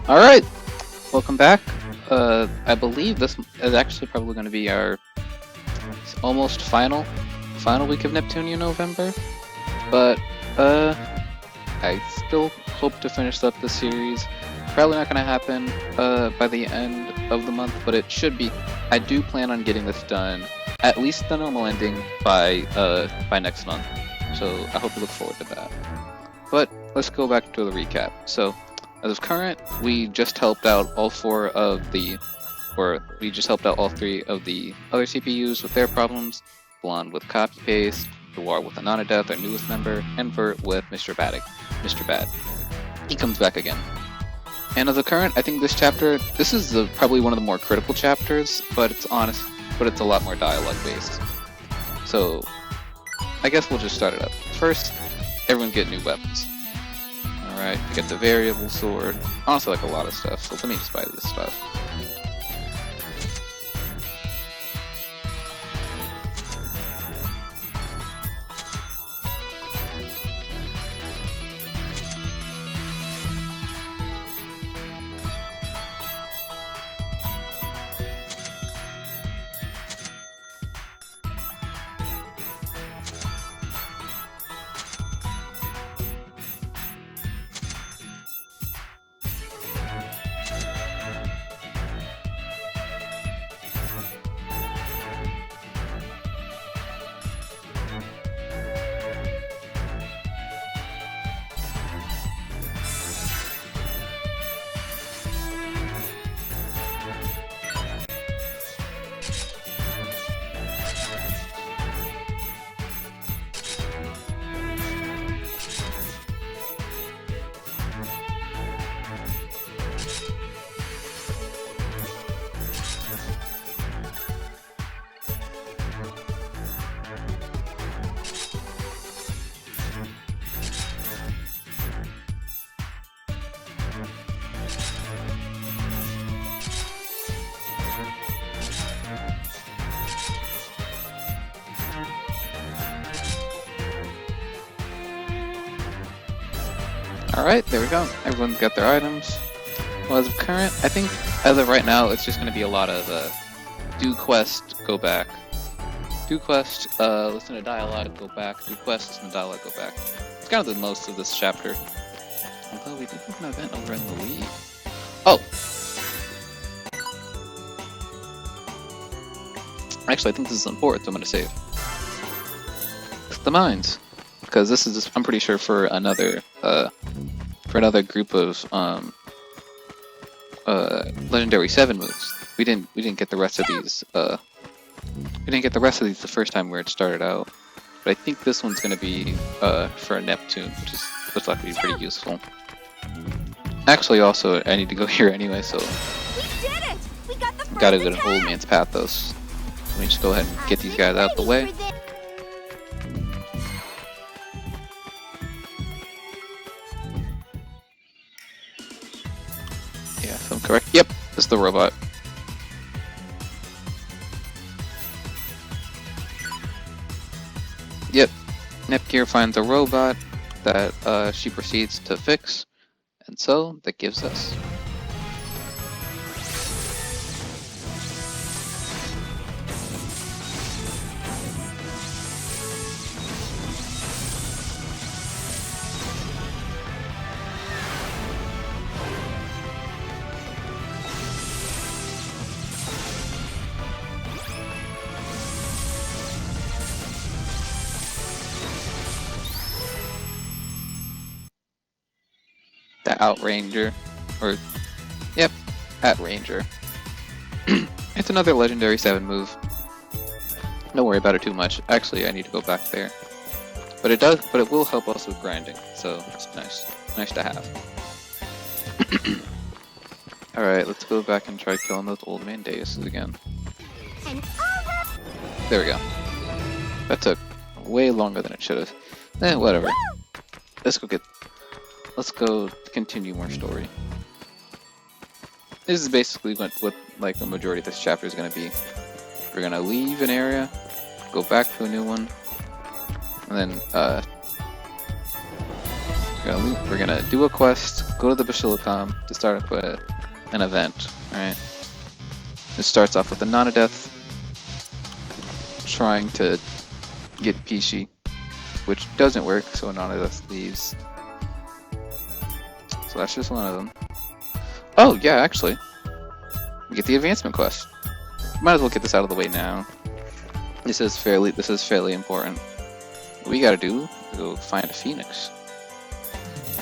Alright, welcome back. I believe this is actually probably going to be our almost final week of Neptunia November, but I still hope to finish up the series. Probably not going to happen by the end of the month, but it should be. I do plan on getting this done, at least the normal ending, by next month, so I hope you look forward to that. But let's go back to the recap. So, as of current, we just helped out all three of the other CPUs with their problems. Blonde with copy paste, Dwar with Anonadeth, our newest member, and Vert with Mr. Bad. He comes back again. And as of current, I think this is probably one of the more critical chapters, but it's a lot more dialogue based. So, I guess we'll just start it up. First, everyone get new weapons. Alright, we get the variable sword. Honestly, like a lot of stuff, so let me just buy this stuff. Alright, there we go. Everyone's got their items. Well, as of current, I think as of right now, it's just going to be a lot of do quest, go back. Do quest, listen to dialogue, go back. Do quest, listen to dialogue, go back. It's kind of the most of this chapter. Although we did have an event over in the lead. Oh! Actually, I think this is important, so I'm going to save. It's the mines. Because this is, I'm pretty sure, for another group of legendary 7 moves. We didn't get the rest of these. We didn't get the rest of these the first time where it started out. But I think this one's gonna be for a Neptune, which looks like to be pretty useful. Actually, also I need to go here anyway, so We did it! We got the gotta go to Old Man's Pathos. Let me just go ahead and get these guys out of the way. Yeah, if I'm correct. Yep, this is the robot. Yep, Nepgear finds a robot that she proceeds to fix, and so that gives us. The Outranger, or yep, Outranger. It's another legendary 7 move. Don't worry about it too much. Actually, I need to go back there, but it will help us with grinding, so it's nice to have. All right, let's go back and try killing those old man Deuses again. There we go. That took way longer than it should have. Whatever. Let's go continue more story. This is basically what like the majority of this chapter is going to be. We're going to leave an area, go back to a new one, and then We're gonna do a quest, go to the Basilicom to start up an event. Alright. It starts off with a Nonodeth trying to get peashy, which doesn't work, so Nonodeth leaves. So that's just one of them. Oh yeah, actually, we get the advancement quest. Might as well get this out of the way now. This is fairly important. What we gotta do is go find a phoenix.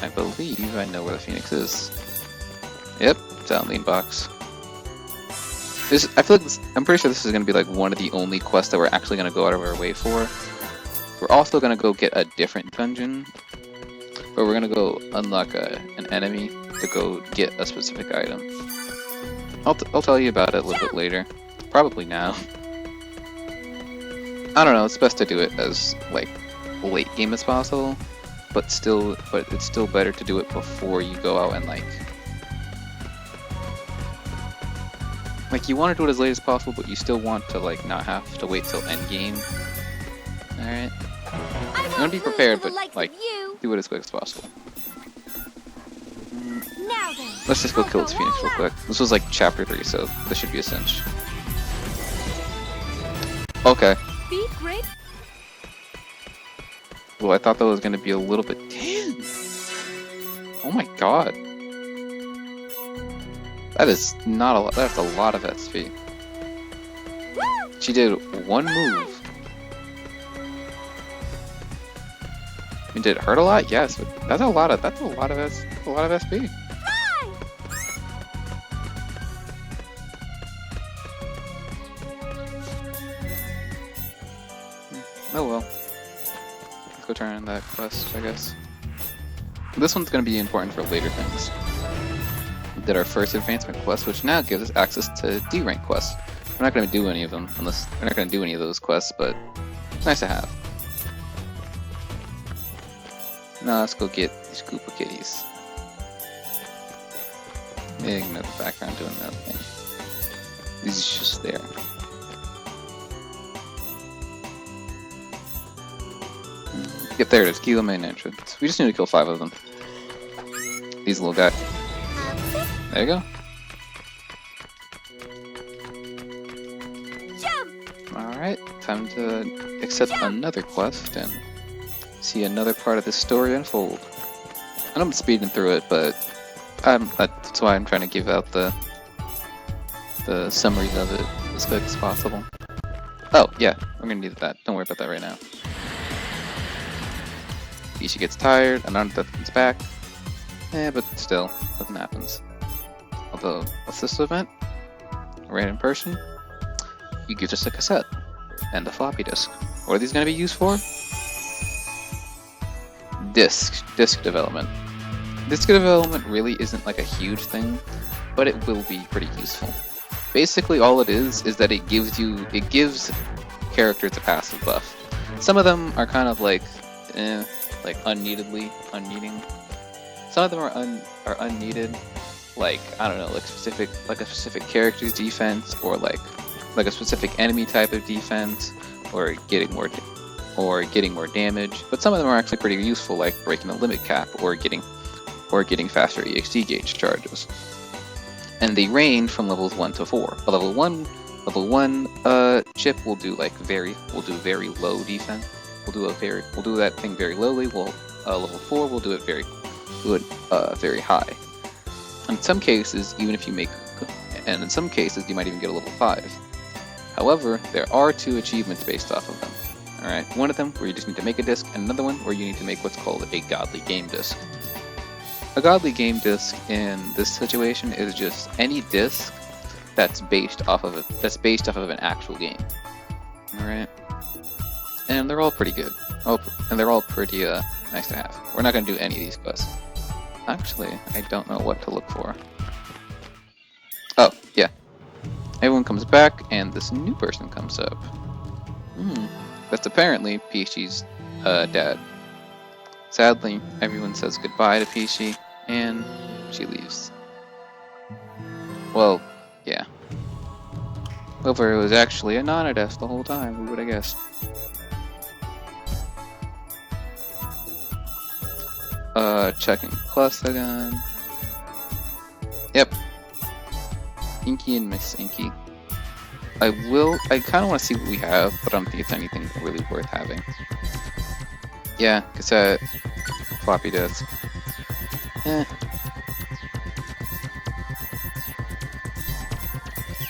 I believe I know where the phoenix is. Yep, it's out in the inbox. I feel like I'm pretty sure this is gonna be like one of the only quests that we're actually gonna go out of our way for. We're also gonna go get a different dungeon, but we're gonna go unlock an enemy to go get a specific item. I'll tell you about it a little bit later. Probably now. I don't know, it's best to do it as like late game as possible, but it's still better to do it before you go out and like you want to do it as late as possible, but you still want to like not have to wait till end game. Alright. You want to be prepared, but like do it as quick as possible. Let's just go kill this phoenix real quick. This was like chapter 3, so this should be a cinch. Okay. Well, I thought that was gonna be a little bit. Damn! Oh my god. That is not a lot. That's a lot of SP. She did one move. I mean, did it hurt a lot? Yes, but that's a lot of SP. Oh well. Let's go turn in that quest, I guess. This one's going to be important for later things. We did our first advancement quest, which now gives us access to D rank quests. We're not going to do any of them, unless we're not going to do any of those quests, but it's nice to have. Now let's go get these Koopa kitties. Ignore the background doing that thing. This is just there. Yep, there it is. Kilo main entrance. We just need to kill 5 of them. These little guys. There you go. Alright, time to accept another quest and see another part of this story unfold. I know I'm speeding through it, but that's why I'm trying to give out the summaries of it as quick as possible. Oh, yeah, we're gonna need that. Don't worry about that right now. She gets tired, and Nonodeth comes back. But still, nothing happens. Although, what's this event? Right in person? You get just a cassette and a floppy disk. What are these going to be used for? Disk development. Disk development really isn't like a huge thing, but it will be pretty useful. Basically, all it is that it gives characters a passive buff. Some of them are kind of like unneeding. Some of them are unneeded, like I don't know, like a specific character's defense, or like a specific enemy type of defense, or getting more damage. But some of them are actually pretty useful, like breaking the limit cap, or getting faster EXD gauge charges. And they range from levels 1 to 4. A level 1 chip will do very low defense. We'll do that thing very lowly. Level 4 will do it very high. In some cases, in some cases you might even get a level 5. However, there are 2 achievements based off of them. Alright, one of them where you just need to make a disc, and another one where you need to make what's called a godly game disc. A godly game disc in this situation is just any disc that's based off of an actual game. Alright? And they're all pretty good. And they're all pretty nice to have. We're not going to do any of these quests. Actually, I don't know what to look for. Oh, yeah. Everyone comes back, and this new person comes up. That's apparently Peashy's dad. Sadly, everyone says goodbye to Peashy, and she leaves. Well, yeah. However, it was actually a Nonodeth the whole time, who would have guessed? Checking plus again. Yep. Inky and Miss Inky. I kind of want to see what we have, but I don't think it's anything really worth having. Yeah, cassette, floppy disk.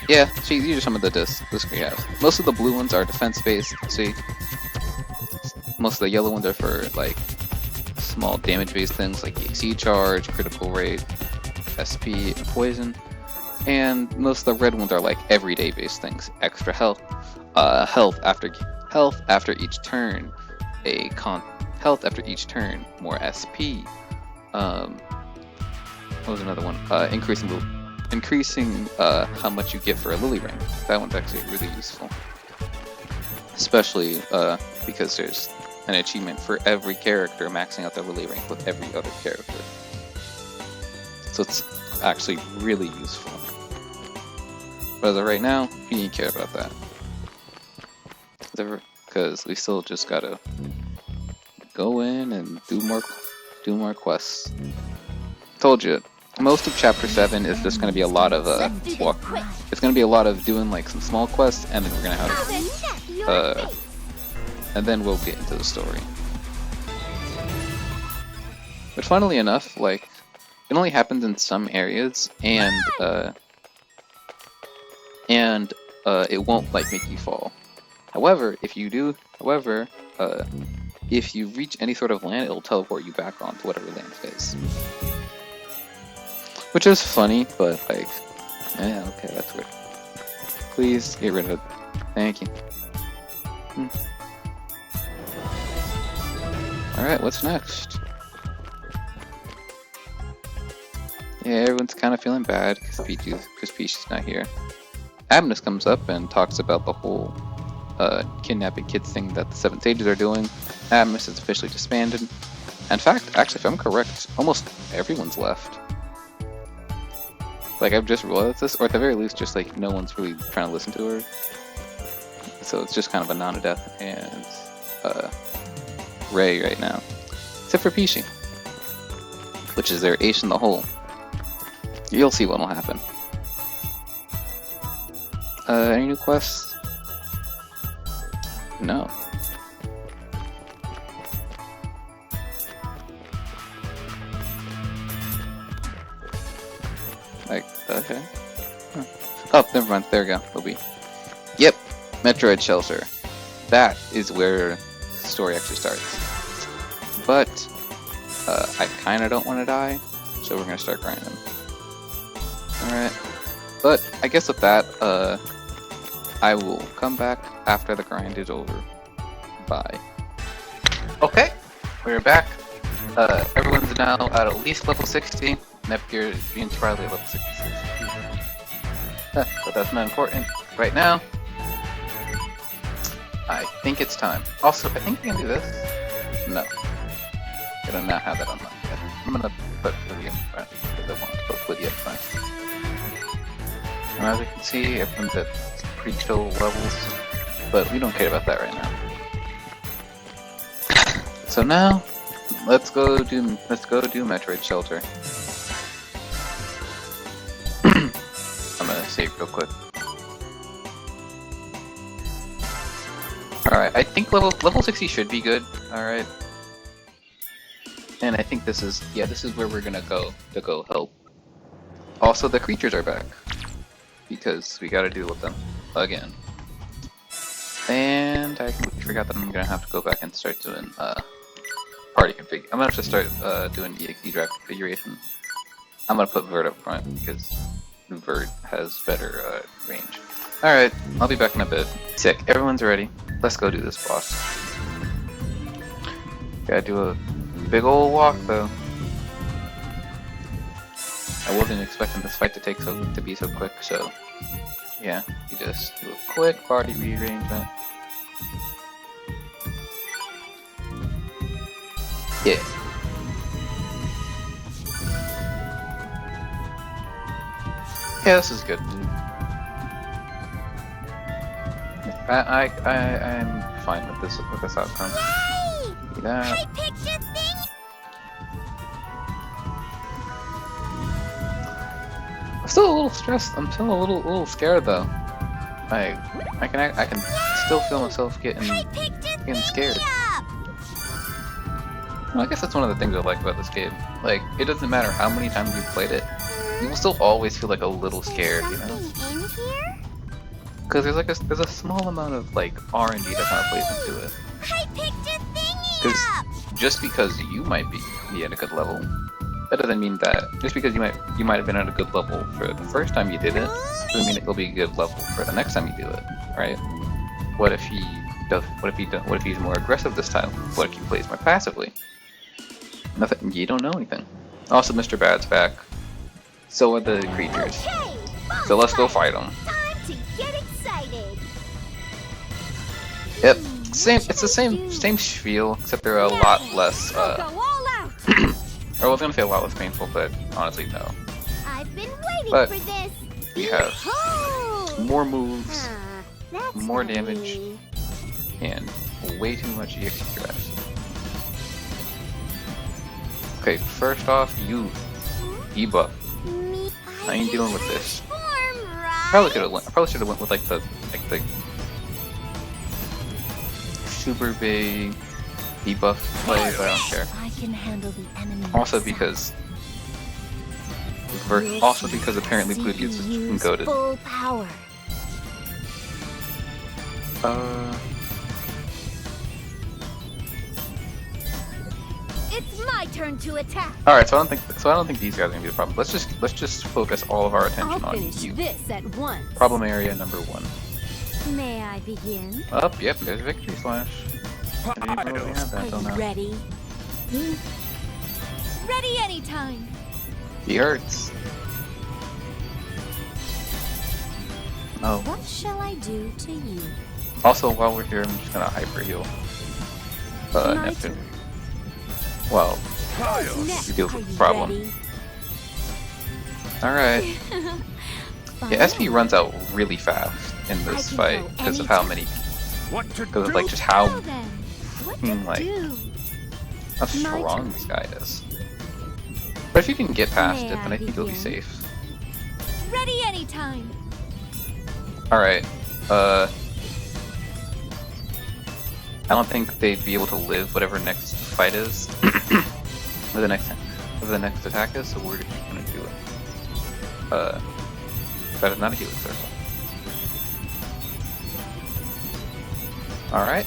Yeah, see, these are some of the discs we have. Most of the blue ones are defense-based, see? Most of the yellow ones are for, like, small damage-based things like AC charge, critical rate, SP, and poison. And most of the red ones are like everyday-based things. Extra health, health after each turn, health after each turn, more SP. What was another one? Increasing how much you get for a lily ring. That one's actually really useful, especially because there's an achievement for every character maxing out their lily ring with every other character. So it's actually really useful. But as of right now, you don't care about that. Because we still just gotta go in and do more quests. Told you, most of Chapter 7 is just gonna be a lot of it's gonna be a lot of doing like some small quests, and then we're gonna have and then we'll get into the story. But funnily enough, like, it only happens in some areas, and it won't like make you fall. However, if you reach any sort of land, it'll teleport you back onto whatever land it is. Which is funny, but like, yeah, okay, that's weird. Please get rid of it. Thank you. Alright, what's next? Yeah, everyone's kind of feeling bad because Peashy's not here. Abnus comes up and talks about the whole kidnapping kids thing that the 7 Sages are doing. Abnus is officially disbanded. In fact, actually, if I'm correct, almost everyone's left. Like, I've just realized this, or at the very least, just like no one's really trying to listen to her. So it's just kind of a non-death and Ray right now, except for Peashy, which is their ace in the hole. You'll see what will happen. Any new quests? No. Like, okay. Huh. Oh, never mind. There we go. It'll be. Yep. Metroid Shelter. That is where the story actually starts. But, I kinda don't want to die, so we're gonna start grinding. Alright. But, I guess with that, I will come back after the grind is over. Bye. Okay, we're back. Everyone's now at least level 60. Nepgear is being probably level 66. But that's not important. Right now, I think it's time. Also, I think we can do this. No. I do not have that unlocked yet. I'm gonna put Lydia in front, because I want to put Lydia in front. And as you can see, everyone's at pretty chill levels, but we don't care about that right now. So now, let's go do Metroid Shelter. I'm gonna save real quick. Alright, I think level 60 should be good. Alright. And I think this is where we're gonna go to go help. Also, the creatures are back, because we gotta deal with them again. And I completely forgot that I'm gonna have to go back and start doing party config. I'm gonna have to start doing EXE drive configuration. I'm gonna put Vert up front because Vert has better range. Alright, I'll be back in a bit. Sick, everyone's ready. Let's go do this boss. Gotta do a big ol' walk though. I wasn't expecting this fight to be so quick, so yeah, you just do a quick party rearrangement. Yeah. Yeah, this is good. I'm fine with this outcome. Yay! Yeah. I picked this thing. I'm still a little stressed. I'm still a little scared though. Like, I can still feel myself getting scared. Well, I guess that's one of the things I like about this game. Like, it doesn't matter how many times you've played it, you will still always feel like a little scared, you know? Because there's a small amount of like R&D that kind of plays into it. Because just because you might be at a good level, that doesn't mean that just because you might have been at a good level for the first time you did it, doesn't mean it'll be a good level for the next time you do it, right? What if he's more aggressive this time? What if he plays more passively? Nothing. You don't know anything. Also, Mr. Bad's back. So are the creatures. So let's go fight them. Time to get excited. Yep. It's the same spiel, except they're a lot less. Go all out. I was gonna say a lot less painful, but honestly, no. I've been waiting But for this. we have Oh. more moves, That's more not damage, me. and way too much EX stress. Okay, first off, you debuff. Me, I ain't dealing with this. transform, right? I probably should have went with like the super big debuff play, but I don't care. I can handle the enemy. Also because apparently Pluty is goated. Full power. It's my turn to attack. All right, so I don't think these guys are gonna be the problem. Let's just focus all of our attention I'll on finish you. this at once. Problem area number 1. May I begin? Up, yep, there's Victory Slash. I didn't even really have that Are until you now. ready? Ready anytime. He hurts. Oh. What shall I do to you? Also, while we're here, I'm just gonna hyper heal. My Neptune. turn. Well, Next. he deals Are with you the problem. ready? Alright. Yeah, SP Fine. runs out really fast in this can fight go because of how many, What to because of do? like just how Well then, what to like do? how My strong turn. this guy is. But if you can get past May it, then I I think you'll be begin? safe. Ready anytime. Alright, I don't think they'd be able to live whatever next fight is, or the next attack is, so we're just gonna do it. That is not a healing circle. Alright.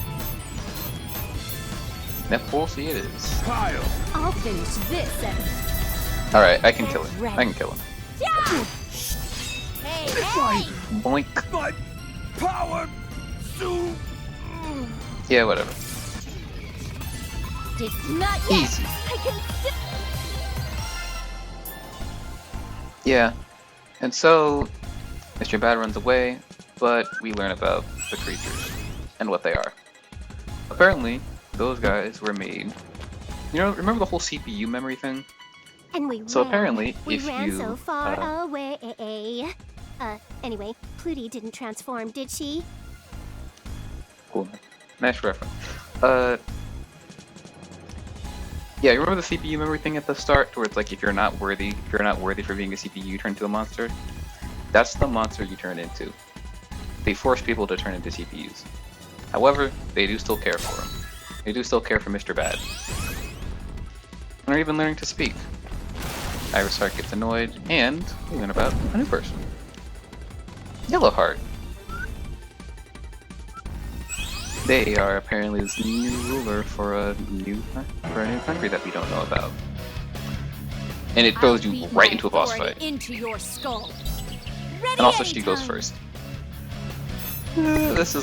Netball, it is. Pile. I'll finish this at Alright, I can kill him. Ready. I can kill him. Hey, hey! Boink. My power to. Yeah, whatever. Not yet. Easy. I can still. Yeah. And so, Mr. Bad runs away, but we learn about the creatures and what they are. Apparently, those guys were made. You know, remember the whole CPU memory thing? And we So ran. apparently, we if ran you, so far away. Anyway, Pluty didn't transform, did she? Cool. Nice reference. Yeah, you remember the CPU memory thing at the start, where it's like if you're not worthy for being a CPU, you turn into a monster? That's the monster you turn into. They force people to turn into CPUs. However, they do still care for him. They do still care for Mr. Bad. And they're even learning to speak. Irisheart gets annoyed, and we learn about a new person. Yellowheart. They are apparently this new ruler for a new country that we don't know about. And it throws you right into a boss fight. Into your skull. Ready And also she goes anytime. first. This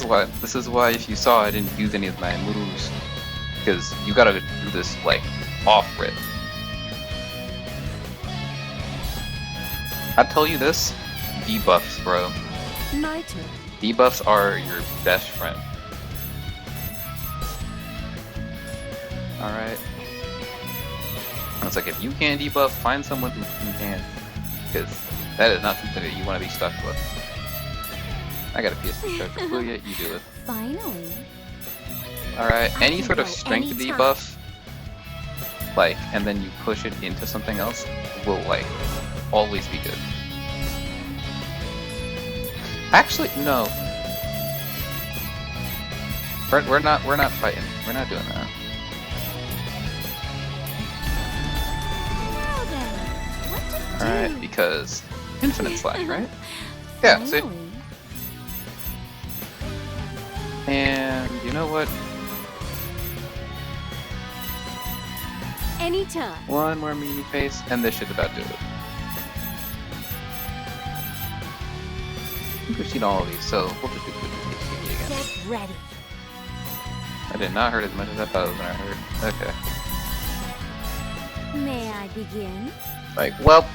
is why if you saw I didn't use any of my moves, because you gotta do this like off rip. I tell you this, debuffs, bro. My turn. Debuffs are your best friend. Alright. It's like if you can't debuff, find someone who can. Because that is not something that you want to be stuck with. I got a PSP charge for yet, you do it. Finally. Alright, I any can sort of go strength anytime. debuff, like, and then you push it into something else, will, like, always be good. Actually, no. We're not fighting. We're not doing that. Now then, what to do? Alright, because infinite slash, right? Yeah, see? Finally. And you know what? Anytime. One more mini face, and this should about do it. I think we've seen all of these, so we'll just do peashy again. Get ready. I did not hurt as much as I thought it was gonna hurt. Okay. May I begin? Like, well,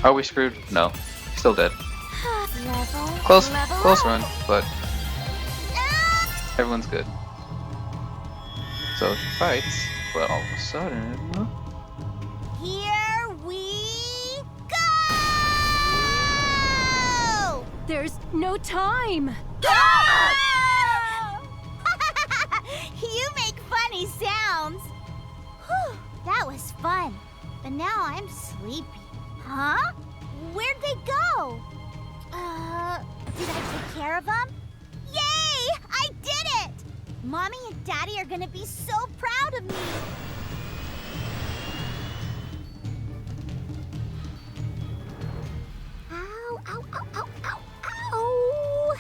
are we screwed? No. Still dead. Level. Close Level up. run, but everyone's good. So she fights, but all of a sudden, Here we go! There's no time. You make funny sounds. Whew, that was fun. But now I'm sleepy. Huh? Where'd they go? Did I take care of them? Yay! I did it! Mommy and Daddy are gonna be so proud of me. Ow, ow, ow, ow, ow, ow!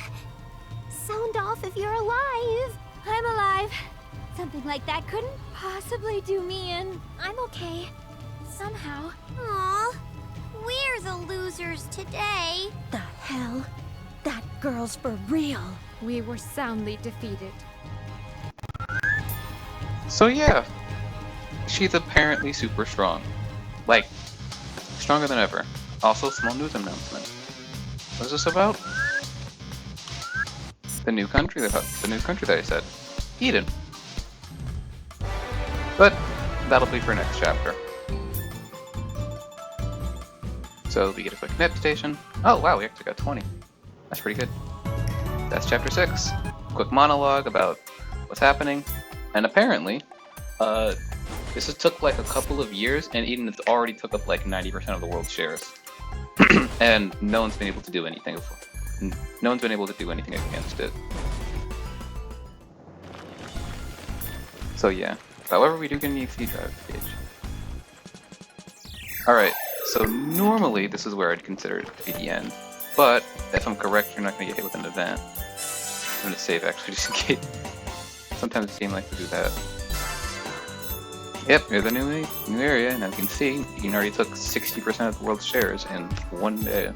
Sound off if you're alive. I'm alive. Something like that couldn't possibly do me in. I'm okay. Somehow. Aw, we're the losers today. The hell? That girl's for real. We were soundly defeated. so yeah, she's apparently super strong, like stronger than ever. Also, small news announcement. What is this about? The new country that I said, Eden. But that'll be for next chapter. So we get a quick net station. Oh wow, we actually got 20. That's pretty good. That's chapter 6. Quick monologue about what's happening. And apparently, this took like a couple of years, and Eden has already took up like 90% of the world's shares. And no one's been able to do anything. No one's been able to do anything against it. So yeah. However, we do get an EXP drive page. Alright, so normally this is where I'd consider it to be the end. But if I'm correct, you're not going to get hit with an event. I'm going to save actually just in case. Sometimes the game likes to do that. Yep, here's the new area, and as you can see, you already took 60% of the world's shares in one day.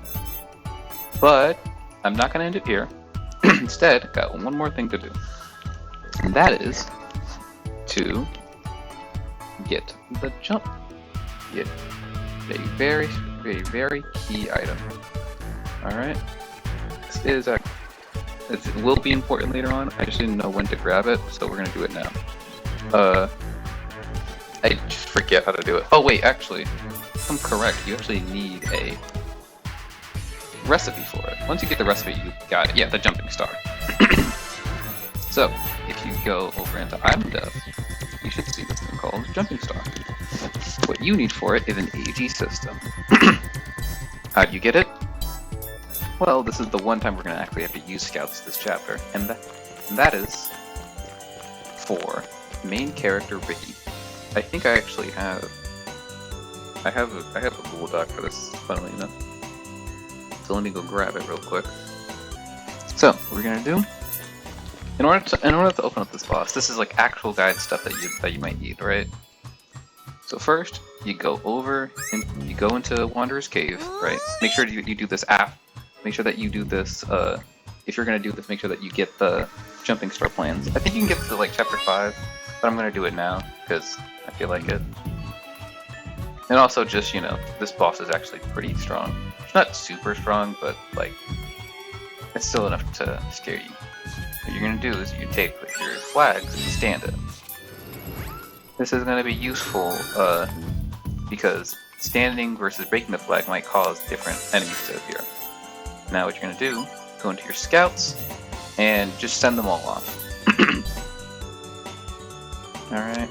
But I'm not going to end it here. Instead, got one more thing to do. And that is to get the jump. Get a very, very, very key item. Alright? This is it will be important later on. I just didn't know when to grab it, so we're gonna do it now. I just forget how to do it. Oh wait, actually, if I'm correct, you actually need a recipe for it. Once you get the recipe, you got it. Yeah, the jumping star. So, if you go over into Island Dev, you should see this thing called Jumping Star. What you need for it is an AG system. How do you get it? Well, this is the one time we're going to actually have to use scouts this chapter, and that is for main character Ricky. I think I actually have I have a Google Doc for this, funnily enough. So let me go grab it real quick. So what we're gonna do, in order to open up this boss, this is like actual guide stuff that you might need, right? So first, you go over and you go into Wanderer's Cave, right? Make sure you do this Make sure that you do this. If you're gonna do this, make sure that you get the jumping star plans. I think you can get to like chapter 5, but I'm gonna do it now because I feel like it. And also, just this boss is actually pretty strong. It's not super strong, but like it's still enough to scare you. What you're gonna do is you take your flags and stand it. This is gonna be useful because standing versus breaking the flag might cause different enemies to appear. Now what you're gonna do, go into your scouts and just send them all off. Alright.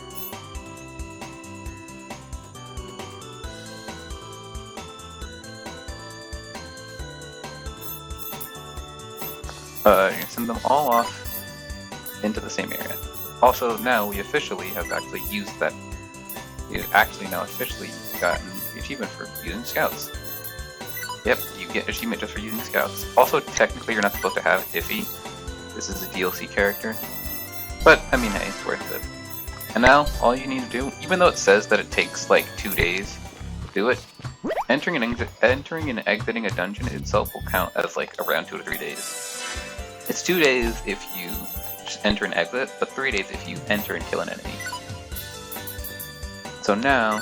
you're gonna send them all off into the same area. Also, now we officially have actually used that. We actually now officially gotten the achievement for using scouts. Yep, you get achievement just for using scouts. Also, technically, you're not supposed to have Iffy. This is a DLC character. But, I mean, hey, it's worth it. And now, all you need to do, even though it says that it takes like 2 days to do it, entering and exiting a dungeon itself will count as like around 2 to 3 days. It's 2 days if you just enter and exit, but 3 days if you enter and kill an enemy. So now,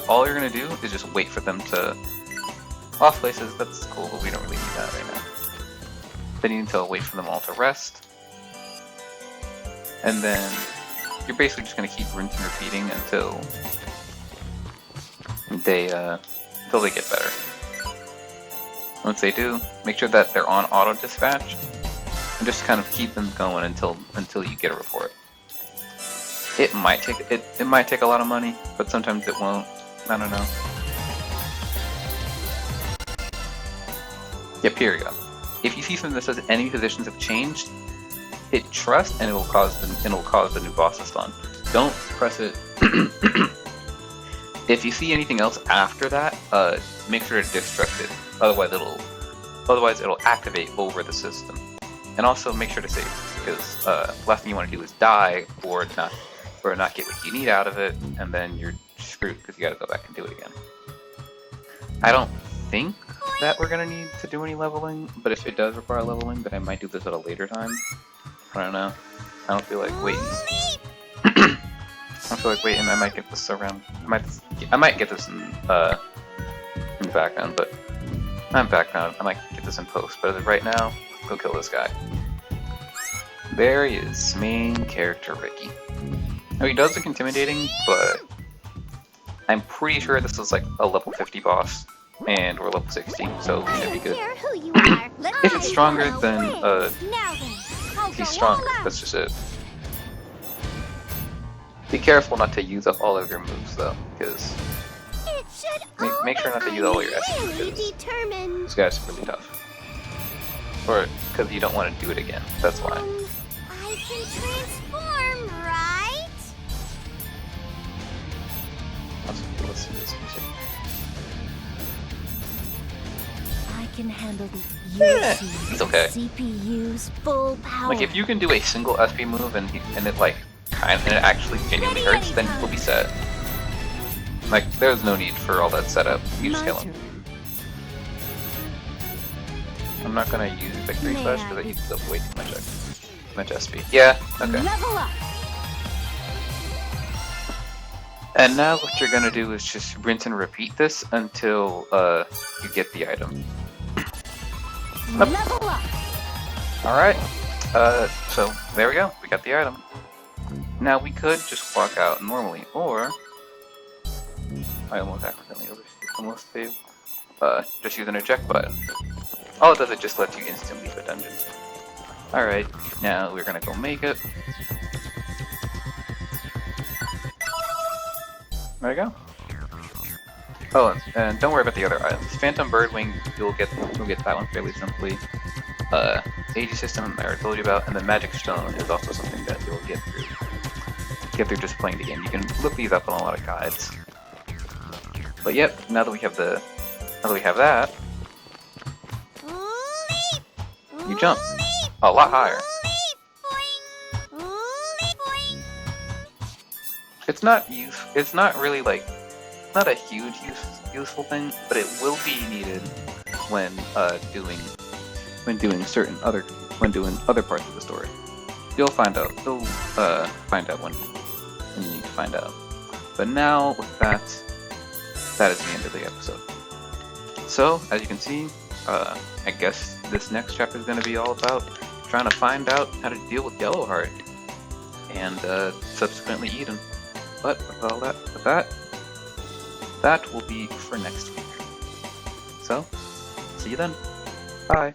all you're gonna do is just wait for them to off places. That's cool, but we don't really need that right now. Then you need to wait for them all to rest, and then you're basically just gonna keep rinsing and repeating until they get better. Once they do, make sure that they're on auto dispatch, and just kind of keep them going until you get a report. It might take a lot of money, but sometimes it won't. I don't know. Yep, here we go. If you see something that says enemy positions have changed, hit trust and it'll cause the new boss to stun. Don't press it. If you see anything else after that, make sure to destruct it. Otherwise it'll activate over the system. And also make sure to save, because last thing you want to do is die or not get what you need out of it, and then you're screwed because you got to go back and do it again. I don't think that we're gonna need to do any leveling, but if it does require leveling, then I might do this at a later time. I don't know. I don't feel like waiting. I don't feel like waiting. I might get this around. I might get this in the background, but not in background. I might get this in post. But as of right now, let's go kill this guy. There he is, main character Ricky. Now he does look intimidating, but I'm pretty sure this is like a level 50 boss, and we're level 60, so we should be good. If it's stronger, then he's stronger. That's just it. Be careful not to use up all of your moves, though, because make sure not to use all your SP, because this guy's really tough. Or because you don't want to do it again. That's why. I can transform, right? Let's do this music. I can handle the It's okay. CPU's full power. Like if you can do a single SP move and it actually genuinely hurts, then he'll be set. Like there's no need for all that setup. You just kill him. I'm not gonna use Victory Slash because it uses up way too much SP. Yeah, okay. Level up. And now what you're gonna do is just rinse and repeat this until you get the item. Level up. Alright, so there we go, we got the item. Now we could just walk out normally, or I almost failed. Just use an eject button. All it does, it just lets you instantly leave a dungeon. Alright, now we're gonna go make it. There you go. Oh, and don't worry about the other items. Phantom Birdwing, you'll get that one fairly simply. AG System, I already told you about, and the Magic Stone is also something that you'll get through just playing the game. You can look these up on a lot of guides. But yep, now that we have that, you jump a lot higher. It's not really like, not a huge useful thing, but it will be needed when doing other parts of the story. You'll find out. You'll find out when you need to find out. But now with that is the end of the episode. So as you can see, I guess this next chapter is going to be all about trying to find out how to deal with Yellowheart and subsequently eat him. But with that will be for next week. So, see you then. Bye.